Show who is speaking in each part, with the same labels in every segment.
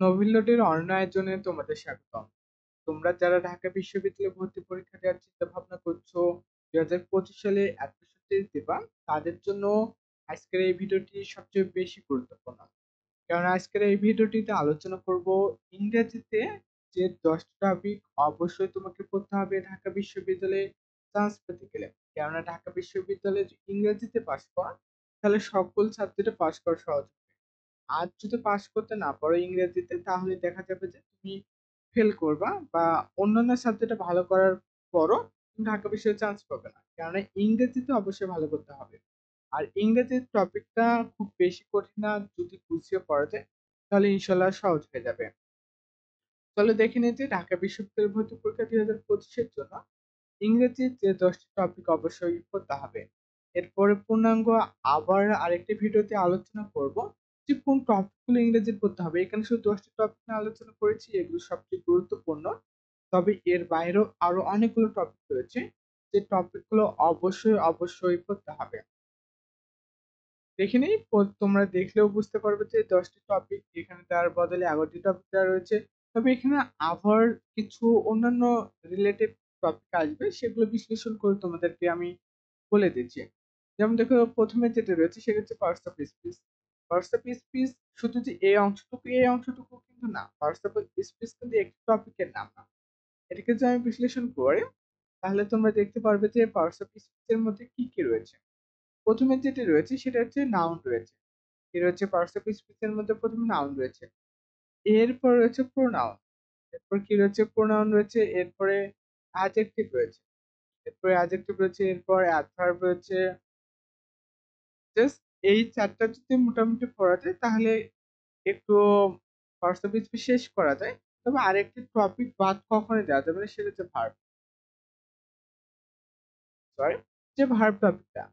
Speaker 1: নভিল নোটের অন্য আয়োজনে তোমাদের স্বাগতম। তোমরা যারা ঢাকা বিশ্ববিদ্যালয়ে ভর্তি পরীক্ষা দেওয়ার চিন্তা ভাবনা করছো, 2025 সালে অ্যাডমিশন টেস্ট দেবা, তাদের জন্য আজকের এই ভিডিওটি সবচেয়ে বেশি গুরুত্বপূর্ণ। কারণ আজকের এই ভিডিওটিতে আলোচনা করব ইংরেজিতে যে 10টা টপিক অবশ্যই তোমাকে পড়তে হবে ঢাকা বিশ্ববিদ্যালয়ে চান্স পেতে গেলে। কেননা ঢাকা বিশ্ববিদ্যালয়ে যদি ইংরেজিতে পাশ করা, তাহলে সকল সাবজেক্টে পাশ করা সহজ। আর যদি পাস করতে না পারো ইংরেজিতে, তাহলে দেখা যাবে যে তুমি ফেল করবা বা অন্যান্য সাবজেক্টে ভালো করার পরও তুমি ঢাকা বিষয়ে চান্স পাবে না। কেননা ইংরেজিতে অবশ্যই ভালো করতে হবে। আর ইংরেজির টপিকটা খুব বেশি কঠিন না, যদি গুছিয়ে পড়া যায় তাহলে ইনশাল্লাহ সহজ হয়ে যাবে। চলো দেখে নিই যে ঢাকা বিশ্ববিদ্যালয় ভর্তি পরীক্ষা 2025-এর জন্য ইংরেজির যে 10টি টপিক অবশ্যই পড়তে হবে। এরপরে পূর্ণাঙ্গ আবার আরেকটি ভিডিওতে আলোচনা করব যে কোন টপিকগুলো ইংরেজি পড়তে হবে। এখানে শুধু 10টি টপিক নিয়ে আলোচনা করেছি, এগুলো সবচেয়ে গুরুত্বপূর্ণ। তবে এর বাইরেও আরো অনেকগুলো টপিক রয়েছে, যে টপিকগুলো অবশ্যই পড়তে হবে। দেখে নিই, তোমরা দেখলেও বুঝতে পারবে যে 10টি টপিক, এখানে তার বদলে 11টি টপিক দেওয়া রয়েছে। তবে এখানে আবার কিছু অন্যান্য রিলেটেড টপিক আসবে, সেগুলো বিশ্লেষণ করে তোমাদেরকে আমি বলে দিচ্ছি। যেমন দেখো, প্রথমে যেটা রয়েছে সেটা হচ্ছে parts of speech. Parts of speech শুধু যে এই অংশটুকু কিন্তু না, পার্টস অফ স্পিচ কিন্তু একটি টপিকের নাম না। এটাকে যদি আমি বিশ্লেষণ করি, তাহলে তোমরা দেখতে পারবে যে পার্টস অফ স্পিচের মধ্যে কি কি রয়েছে। প্রথমে যেটি রয়েছে সেটা হচ্ছে নাউন রয়েছে। এর হচ্ছে পার্টস অফ স্পিচের মধ্যে প্রথমে নাউন রয়েছে, এরপর রয়েছে প্রোনাউন, এরপর কি রয়েছে প্রোনাউন রয়েছে, এরপরে অ্যাডজেক্টিভ রয়েছে, এরপরে অ্যাডজেক্টিভ রয়েছে, এরপর অ্যাডভার্ব রয়েছে। জাস্ট এই চারটা যদি মোটামুটি পড়া যায় তাহলে একটু পার্টস অফ স্পিচ শেষ করা যায়। তবে আরেকটি টপিক বাদ কখনোই দেওয়া যাবে না, সেটা হচ্ছে ভার্ব। সরি, যে ভার্ব টপিকটা,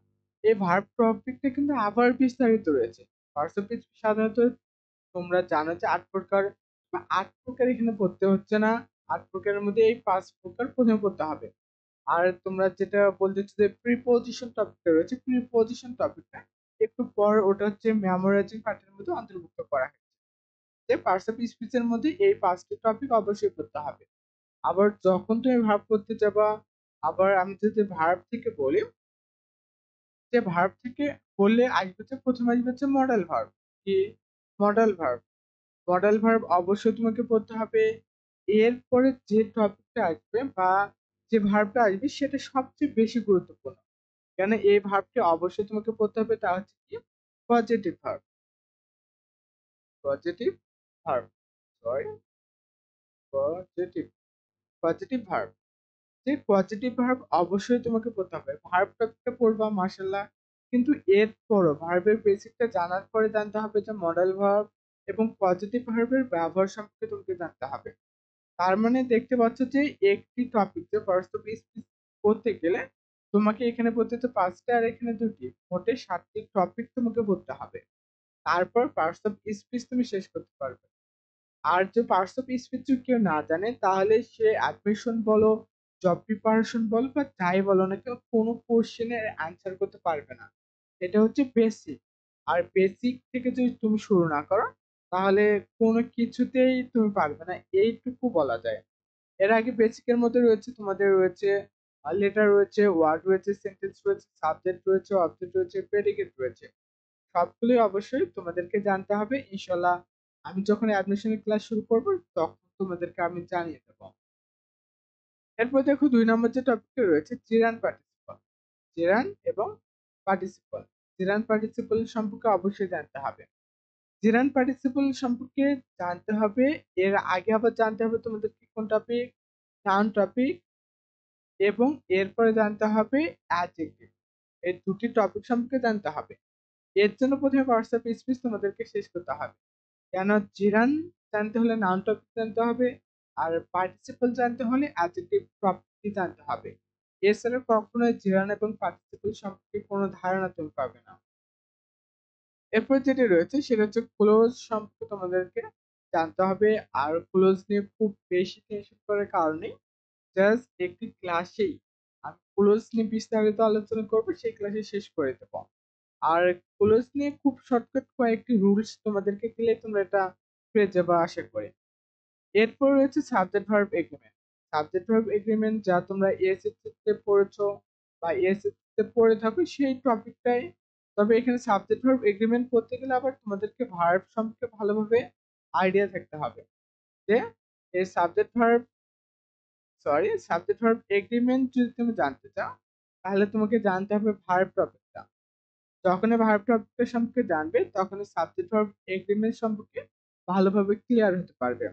Speaker 1: এই ভার্ব টপিকটা কিন্তু আবার বিস্তারিত রয়েছে। পার্টস অফ স্পিচ সাধারণত তোমরা জানো যে 8 প্রকার, বা 8 প্রকার এখানে পড়তে হচ্ছে না। 8 প্রকারের মধ্যে এই 5 প্রকার প্রথমে পড়তে হবে। আর তোমরা যেটা বলতেছো যে প্রিপোজিশন টপিকটা রয়েছে, প্রিপোজিশন টপিকটা একটু পর ওটা হচ্ছে মেমোরাইজিং পার্টের মধ্যে অন্তর্ভুক্ত করা হয়েছে। যে পার্টস অফ স্পিচের মধ্যে এই 5টি টপিক অবশ্যই পড়তে হবে। আবার যখন তুমি ভার্ব করতে যাবা, আবার আমি যদি ভার্ব থেকে বলি, যে ভার্ব থেকে বললে আসবে হচ্ছে, প্রথমে আসবে হচ্ছে মডেল ভার্ব। কি মডেল ভার্ব? মডেল ভার্ব অবশ্যই তোমাকে পড়তে হবে। এরপরে যে টপিকটা আসবে বা যে ভার্বটা আসবে সেটা সবচেয়ে বেশি গুরুত্বপূর্ণ। কেন এই ভার্বটি অবশ্যই তোমাকে পড়তে হবে, তা হচ্ছে কি positive verb. Positive verb, sorry, positive positive verb. যে পজিটিভ ভার্ব অবশ্যই তোমাকে পড়তে হবে। ভার্ব টপিকটা পড়বা মাশাআল্লাহ, কিন্তু এরপরও ভার্বের বেসিকটা জানার পরে জানতে হবে যে মডেল ভার্ব এবং পজিটিভ ভার্বের ব্যবহার সম্পর্কে তোমাকে জানতে হবে। তার মানে দেখতে পাচ্ছ যে একটি টপিক, যে পার্টস অফ স্পিচ পড়তে গেলে তোমাকে এখানে পড়তে হচ্ছে 5টা, আর এখানে 2টি, মোটে 7টি টপিক তোমাকে পড়তে হবে। তারপর পার্টস অফ স্পিচ তুমি শেষ করতে পারবে। আর যে পার্টস অফ স্পিচ যদি কেউ না জানে, তাহলে সে অ্যাডমিশন বলো, জব প্রিপারেশন বলো বা যাই বলো না কেউ, কোনো কোশ্চেনের অ্যান্সার করতে পারবে না। এটা হচ্ছে বেসিক। আর বেসিক থেকে যদি তুমি শুরু না করো, তাহলে কোনো কিছুতেই তুমি পারবে না, এইটুকু বলা যায়। এর আগে বেসিকের মধ্যে রয়েছে, তোমাদের রয়েছে লেটার রয়েছে, ওয়ার্ড রয়েছে, সেন্টেন্স রয়েছে, সাবজেক্ট রয়েছে, অবজেক্ট রয়েছে, প্রেডিকেট রয়েছে। সবগুলোই অবশ্যই তোমাদেরকে জানতে হবে। ইনশাল্লাহ আমি যখন অ্যাডমিশনের ক্লাস শুরু করব, তখন তোমাদেরকে আমি জানিয়ে দেবো। এরপর দেখো, 2 নম্বর যে টপিকটা রয়েছে জেরান পার্টিসিপল। জেরান এবং পার্টিসিপল, জেরান পার্টিসিপল সম্পর্কে অবশ্যই জানতে হবে। জেরান পার্টিসিপল সম্পর্কে জানতে হবে, এর আগে আবার জানতে হবে তোমাদেরকে কোন টপিক, নাউন টপিক, এবং এরপরে জানতে হবে অ্যাডজেক্টিভ। এই দুটি টপিক সম্পর্কে জানতে হবে। এর জন্য প্রথমে পার্টস অফ স্পিচ তোমাদেরকে শেষ করতে হবে। কেন জিরান জানতে হলে নাউন টপিক জানতে হবে, আর পার্টিসিপল জানতে হলে অ্যাডজেক্টিভ প্রপার্টি জানতে হবে। এছাড়া কখনোই জিরান এবং পার্টিসিপল সম্পর্কে কোনো ধারণা তুমি পাবে না। এরপর যেটা রয়েছে সেটা হচ্ছে ক্লোজ সম্পর্কে তোমাদেরকে জানতে হবে। আর ক্লোজ নিয়ে খুব বেশি টেনশন করার কারণে, জাস্ট একটি ক্লাসেই আমি ক্লোজ নিয়ে বিস্তারিত আলোচনা করবো, সেই ক্লাসে শেষ করে দেবো। আর ক্লোজ নিয়ে খুব শর্টকাট কয়েকটি রুলস তোমাদেরকে দিলে তোমরা এটা পেয়ে যাবা আশা করি। এরপর রয়েছে subject verb agreement. Subject verb agreement যা তোমরা এএসএসসি তে পড়েছো বা এএসএসসি তে পড়ে থাকো সেই টপিকটাই। তবে এখানে সাবজেক্ট ভার্ব এগ্রিমেন্ট করতে গেলে আবার তোমাদেরকে ভার্ব সম্পর্কে ভালোভাবে আইডিয়া থাকতে হবে যে এই সাবজেক্ট ভার্ব এগ্রিমেন্ট যদি তুমি জানতে চাও তাহলে তোমাকে জানতে হবে ভার্ব টপিকটা। যখনই ভার্ব টপিকটা সম্পর্কে জানবে তখনই সাবজেক্ট ভার্ব এগ্রিমেন্ট সম্পর্কে ভালোভাবে ক্লিয়ার হতে পারবে।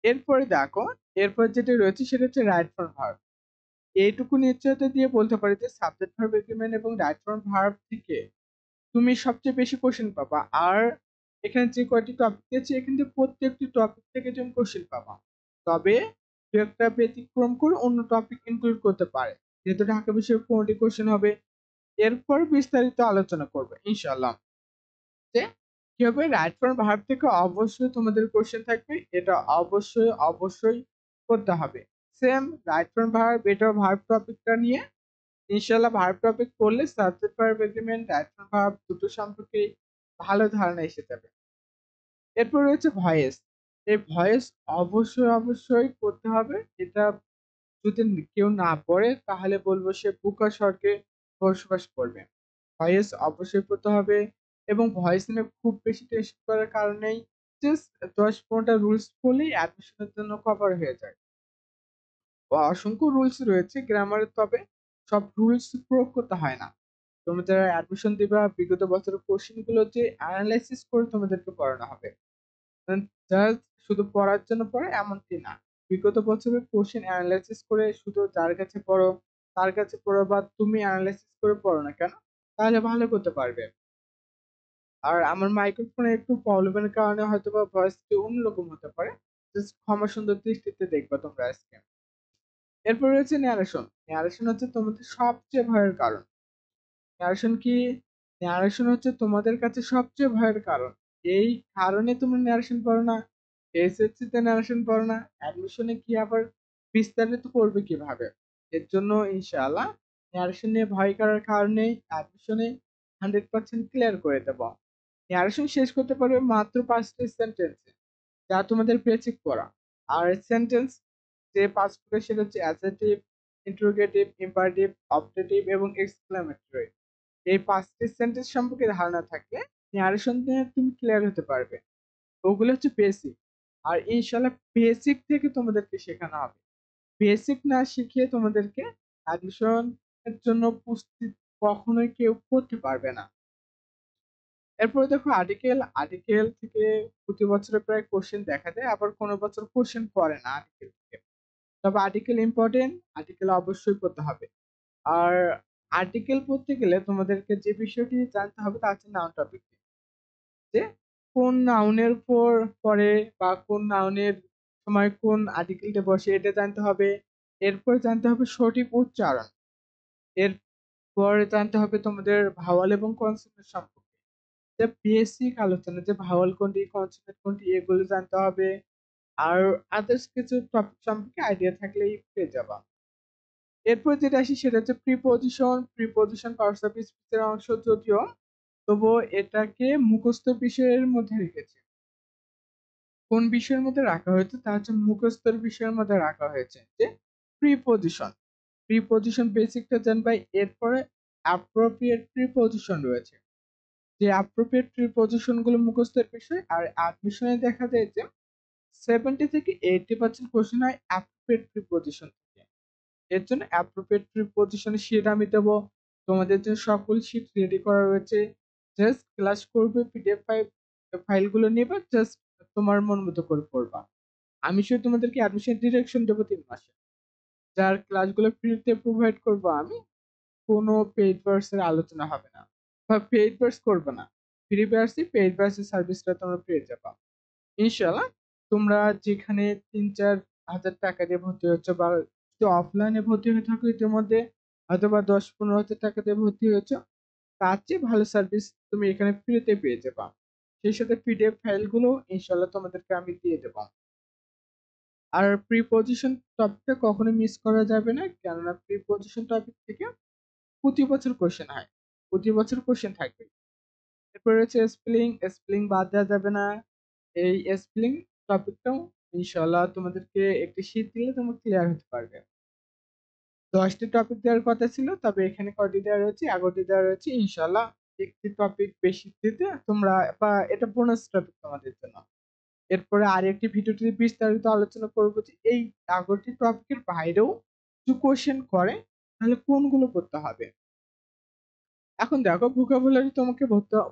Speaker 1: এরপরে দেখো, এরপর যেটা রয়েছে সেটা হচ্ছে রাইট ফর্ম ভার্ব। এইটুকু নিশ্চয়তা দিয়ে বলতে পারি যে সাবজেক্ট ভার্ব এগ্রিমেন্ট এবং রাইট ফর্ম ভার্ব থেকে তুমি সবচেয়ে বেশি কোশ্চেন পাবা। আর এখানে যে কয়টি টপিক দিয়েছে এখান থেকে প্রত্যেকটি টপিক থেকে তুমি কোশ্চেন পাবা। তবে দু একটা ব্যতিক্রম করে অন্য টপিক ইনক্লুড করতে পারে, যেহেতু ঢাকা বিষয়ে 15টি কোশ্চেন হবে। এরপর বিস্তারিত আলোচনা করবে ইনশাআল্লাহ যে কি হবে। রাইট ফর্ম ভার্ব থেকে অবশ্যই তোমাদের কোশ্চেন থাকবে, এটা অবশ্যই অবশ্যই করতে হবে। সেম রাইট ফর্ম ভার্ব, এটাও ভার্ব টপিকটা নিয়ে ইনশাআল্লাহ ভার্ব টপিক পড়লে subject verb agreement right form verb দুটো সম্পর্কে ভালো ধারণা এসে যাবে। এরপর রয়েছে ভয়েস। এই ভয়েস অবশ্যই অবশ্যই করতে হবে। এটা যদি কেউ না পড়ে তাহলে বলবো সে বোকা স্বর্গে বসবাস করবে। ভয়েস অবশ্যই পড়তে হবে এবং ভয়েস নিয়ে খুব বেশি টেনশন করার কারণেই জাস্ট 10-15টা রুলস পড়লেই অ্যাডমিশনের জন্য কভার হয়ে যায়। অসংখ্য রুলস রয়েছে গ্রামারের, তবে সব রুলস প্রয়োগ করতে হয় না। তোমরা যারা অ্যাডমিশন দিবা বিগত বছরের কোশ্চেন গুলো যে অ্যানালাইসিস করে তোমাদেরকে পড়ানো হবে। জাস্ট শুধু পড়ার জন্য পড়ে এমনটি না। বিগত বছরের কোশ্চেন অ্যানালাইসিস করে শুধু যার কাছে পড়ো তার কাছে পড়ো বা তুমি অ্যানালাইসিস করে পড়ো না কেন, তাহলে ভালো করতে পারবে। আর আমার মাইক্রোফোনে একটু প্রবলেমের কারণে হয়তোবা ভয়েসটি অন্যরকম হতে পারে। জাস্ট ক্ষমা সুন্দর দৃষ্টিতে দেখবা তোমরা আজকে। এরপর রয়েছে ন্যারেশন। ন্যারেশন হচ্ছে তোমাদের সবচেয়ে ভয়ের কারণ। ন্যারেশন কি? ন্যারেশন হচ্ছে তোমাদের কাছে সবচেয়ে ভয়ের কারণ। এই কারণে তোমরা ন্যারেশন পড়ো না, এসএসসি তে ন্যারেশন পড়ো না, অ্যাডমিশনে কি আবার বিস্তারিত পড়বে কিভাবে? এর জন্য ইনশাআল্লাহ ন্যারেশন নিয়ে ভয় করার কারণেই অ্যাডমিশনে 100% ক্লিয়ার করে দেব। ন্যারেশন শেষ করতে পারবে মাত্র 5টি সেন্টেন্সে, যা তোমাদের বেসিক পড়া। আর সেন্টেন্স যে 5 সেটা হচ্ছে অ্যাসার্টিভ, ইন্টারোগেটিভ, ইম্পারেটিভ, অবজেক্টিভ এবং এক্সক্লেমেটরি। এই 5টি সেন্টেন্স সম্পর্কে ধারণা থাকলে ন্যারেশন নিয়ে তুমি ক্লিয়ার হতে পারবে। ওগুলো হচ্ছে বেসিক। আর ইনশাআল্লাহ বেসিক থেকে তোমাদেরকে শেখানো হবে। বেসিক না শিখিয়ে তোমাদেরকে অ্যাডমিশন এর জন্য প্রস্তুত কখনোই কেউ করতে পারবে না। এরপরে দেখো আর্টিকেল। আর্টিকেল থেকে প্রতি বছরে প্রায় কোশ্চেন দেখা যায়, আবার কোনো বছর কোশ্চেন পড়ে না আর্টিকেল থেকে। তবে আর্টিকেল ইম্পর্টেন্ট, আর্টিকেল অবশ্যই পড়তে হবে। আর আর্টিকেল পড়তে গেলে তোমাদেরকে যে বিষয়টি জানতে হবে তা হচ্ছে নাউন টপিক, যে কোন নাউনের পর পরে বা কোন নাউনের সময় কোন আর্টিকেলটা বসে এটা জানতে হবে। এরপর জানতে হবে সঠিক উচ্চারণ। এরপরে জানতে হবে তোমাদের ভাওয়াল এবং কনসোনেন্ট সম্পর্কে, যে বেসিক আলোচনা যে ভাওয়াল কোনটি কনসোনেন্ট কোনটি এগুলো জানতে হবে। আর আদার্স কিছু টপিক সম্পর্কে আইডিয়া থাকলেই পেয়ে যাবা। এরপর যেটা আসি সেটা হচ্ছে প্রিপজিশন। প্রিপজিশন পার্টস অফ স্পিচের অংশ, যদিও তবুও এটাকে মুখস্থ বিষয়ের মধ্যে রেখেছে। কোন বিষয়ের মধ্যে রাখা হয়েছে তা হচ্ছে মুখস্থর বিষয়ের মধ্যে রাখা হয়েছে, যে প্রিপজিশন। প্রিপজিশন বেসিকটা জানবাই। এরপরে অ্যাপ্রোপ্রিয়েট প্রিপজিশন রয়েছে, যে অ্যাপ্রোপ্রিয়েট প্রিপজিশন গুলো মুখস্থের বিষয়। আর অ্যাডমিশনে দেখা যায় যে 70 থেকে 80% কোশ্চেন হয় অ্যাপ্রোপ্রিয়েট প্রিপজিশন থেকে। এর জন্য অ্যাপ্রোপ্রিয়েট প্রিপজিশনের শীট আমি দেবো। তোমাদের জন্য সকল শীট রেডি করা রয়েছে। জাস্ট ক্লাস করবে, পিডিএফ ফাইলগুলো নেবে, জাস্ট তোমার মন মতো করে পড়বা। আমি শুধু তোমাদেরকে অ্যাডমিশন ডিরেকশন দেবো 3 মাসে, যার ক্লাসগুলো ফ্রিতে প্রোভাইড করবো আমি। কোনো পেইড ভার্সের আলোচনা হবে না বা পেইড ভার্স করবে না। ফ্রি ভার্সই পেইড ভার্সের সার্ভিসটা তোমরা পেয়ে যাবা ইনশাআল্লাহ। তোমরা যেখানে 3-4 হাজার টাকা দিয়ে ভর্তি হচ্ছে বা যদি অফলাইনে ভর্তি হয়ে থাকো ইতিমধ্যে হয়তো বা 10-15 হাজার টাকা দিয়ে ভর্তি হয়েছে, তার চেয়ে ভালো সার্ভিস তুমি এখানে ফ্রিতে পেয়ে যাবা। সেই সাথে পিডিএফ ফাইলগুলো ইনশাআল্লাহ তোমাদেরকে আমি দিয়ে দেবো। আর প্রিপজিশন টপিকটা কখনো মিস করা যাবে না, কেননা প্রিপজিশন টপিক থেকে প্রতি বছর কোশ্চেন হয়, প্রতি বছর কোশ্চেন থাকবে। এরপরে রয়েছে স্পেলিং। স্পেলিং বাদ দেওয়া যাবে না। এই স্পেলিং টপিকটাও ইনশাআল্লাহ তোমাদেরকে একটি শীট দিলে তোমরা ক্লিয়ার হতে পারবে। 10টি টপিক দেওয়ার কথা ছিল, তবে এখানে কয়টি দেওয়া রয়েছে? 11টি দেওয়া রয়েছে। ইনশাআল্লাহ একটি টপিক বেশি দিতে তোমরা, বা এটা বোনাস টপিক তোমাদের জন্য। এরপরে আরেকটি ভিডিওতে বিস্তারিত আলোচনা করব যে এই 11টি টপিকের বাইরেও যদি কোশ্চেন করে তাহলে কোনগুলো করতে হবে। এখন দেখো, ভোকাবুলারি তোমাকে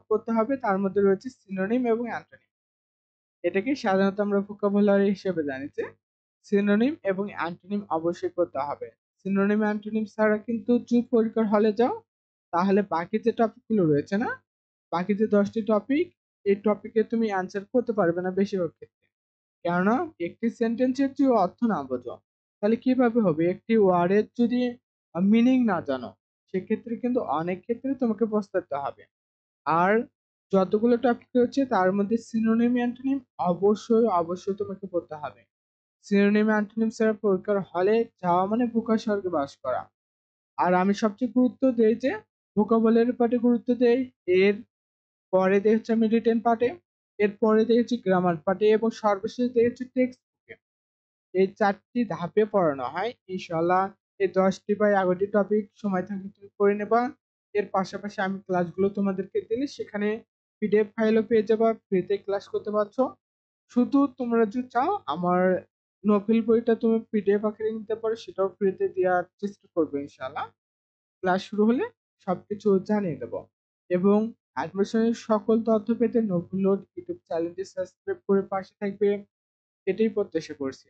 Speaker 1: পড়তে হবে, তার মধ্যে রয়েছে সিনোনিম এবং অ্যান্টোনিম। এটাকে সাধারণত আমরা ভোকাবুলারি হিসেবে জানি যে সিনোনিম এবং অ্যান্টোনিম অবশ্যই করতে হবে। সিনোনিম অ্যান্টোনিম ছাড়া কিন্তু যদি পরীক্ষার হলে যাও তাহলে বাকি যে টপিকগুলো রয়েছে না, বাকি যে 10টি টপিক, এই টপিকে তুমি অ্যান্সার করতে পারবে না বেশিরভাগ ক্ষেত্রে। কেননা একটি সেন্টেন্সের যদি অর্থ না বোঝো তাহলে কিভাবে হবে? একটি ওয়ার্ডের যদি মিনিং না জানো সেক্ষেত্রে কিন্তু অনেক ক্ষেত্রে তোমাকে পস্তাতে হবে। আর যতগুলো টপিক রয়েছে তার মধ্যে সিনোনিম অ্যান্টোনিম অবশ্যই তোমাকে পড়তে হবে। সিনোনিম অ্যান্টোনিম ছাড়া পরীক্ষার হলে যাওয়া মানে বোকা স্বর্গে বাস করা। আর আমি সবচেয়ে গুরুত্ব দেই যে ভোকাবুলারি পার্টে গুরুত্ব দেই, এর পরে দেই হচ্ছে আমি রিটেন পার্টে, এর পরে দেই হচ্ছে গ্রামার পার্টে, এবং সর্বশেষ দেই হচ্ছে টেক্সট বুকে। এই 4টি ধাপে পড়ানো হয়। ইনশাআল্লাহ এই 10টি বা 11টি টপিক সময় থাকলে তুমি করে নেবা। এর পাশাপাশি আমি ক্লাসগুলো তোমাদেরকে দিলে সেখানে পিডিএফ ফাইলও পেয়ে যাবা, ফ্রিতে ক্লাস করতে পারছো। শুধু তোমরা যদি চাও আমার নোবেল বইটা তুমি পিডিএফ আকারে নিতে পারো, সেটাও ফ্রিতে দেওয়ার চেষ্টা করবো ইনশাআল্লাহ। ক্লাস শুরু হলে সবকিছু জানিয়ে দেব। এবং অ্যাডমিশনের সকল তথ্য পেতে নোবেল ইউটিউব চ্যানেলটি সাবস্ক্রাইব করে পাশে থাকবে, এটাই প্রত্যাশা করছি।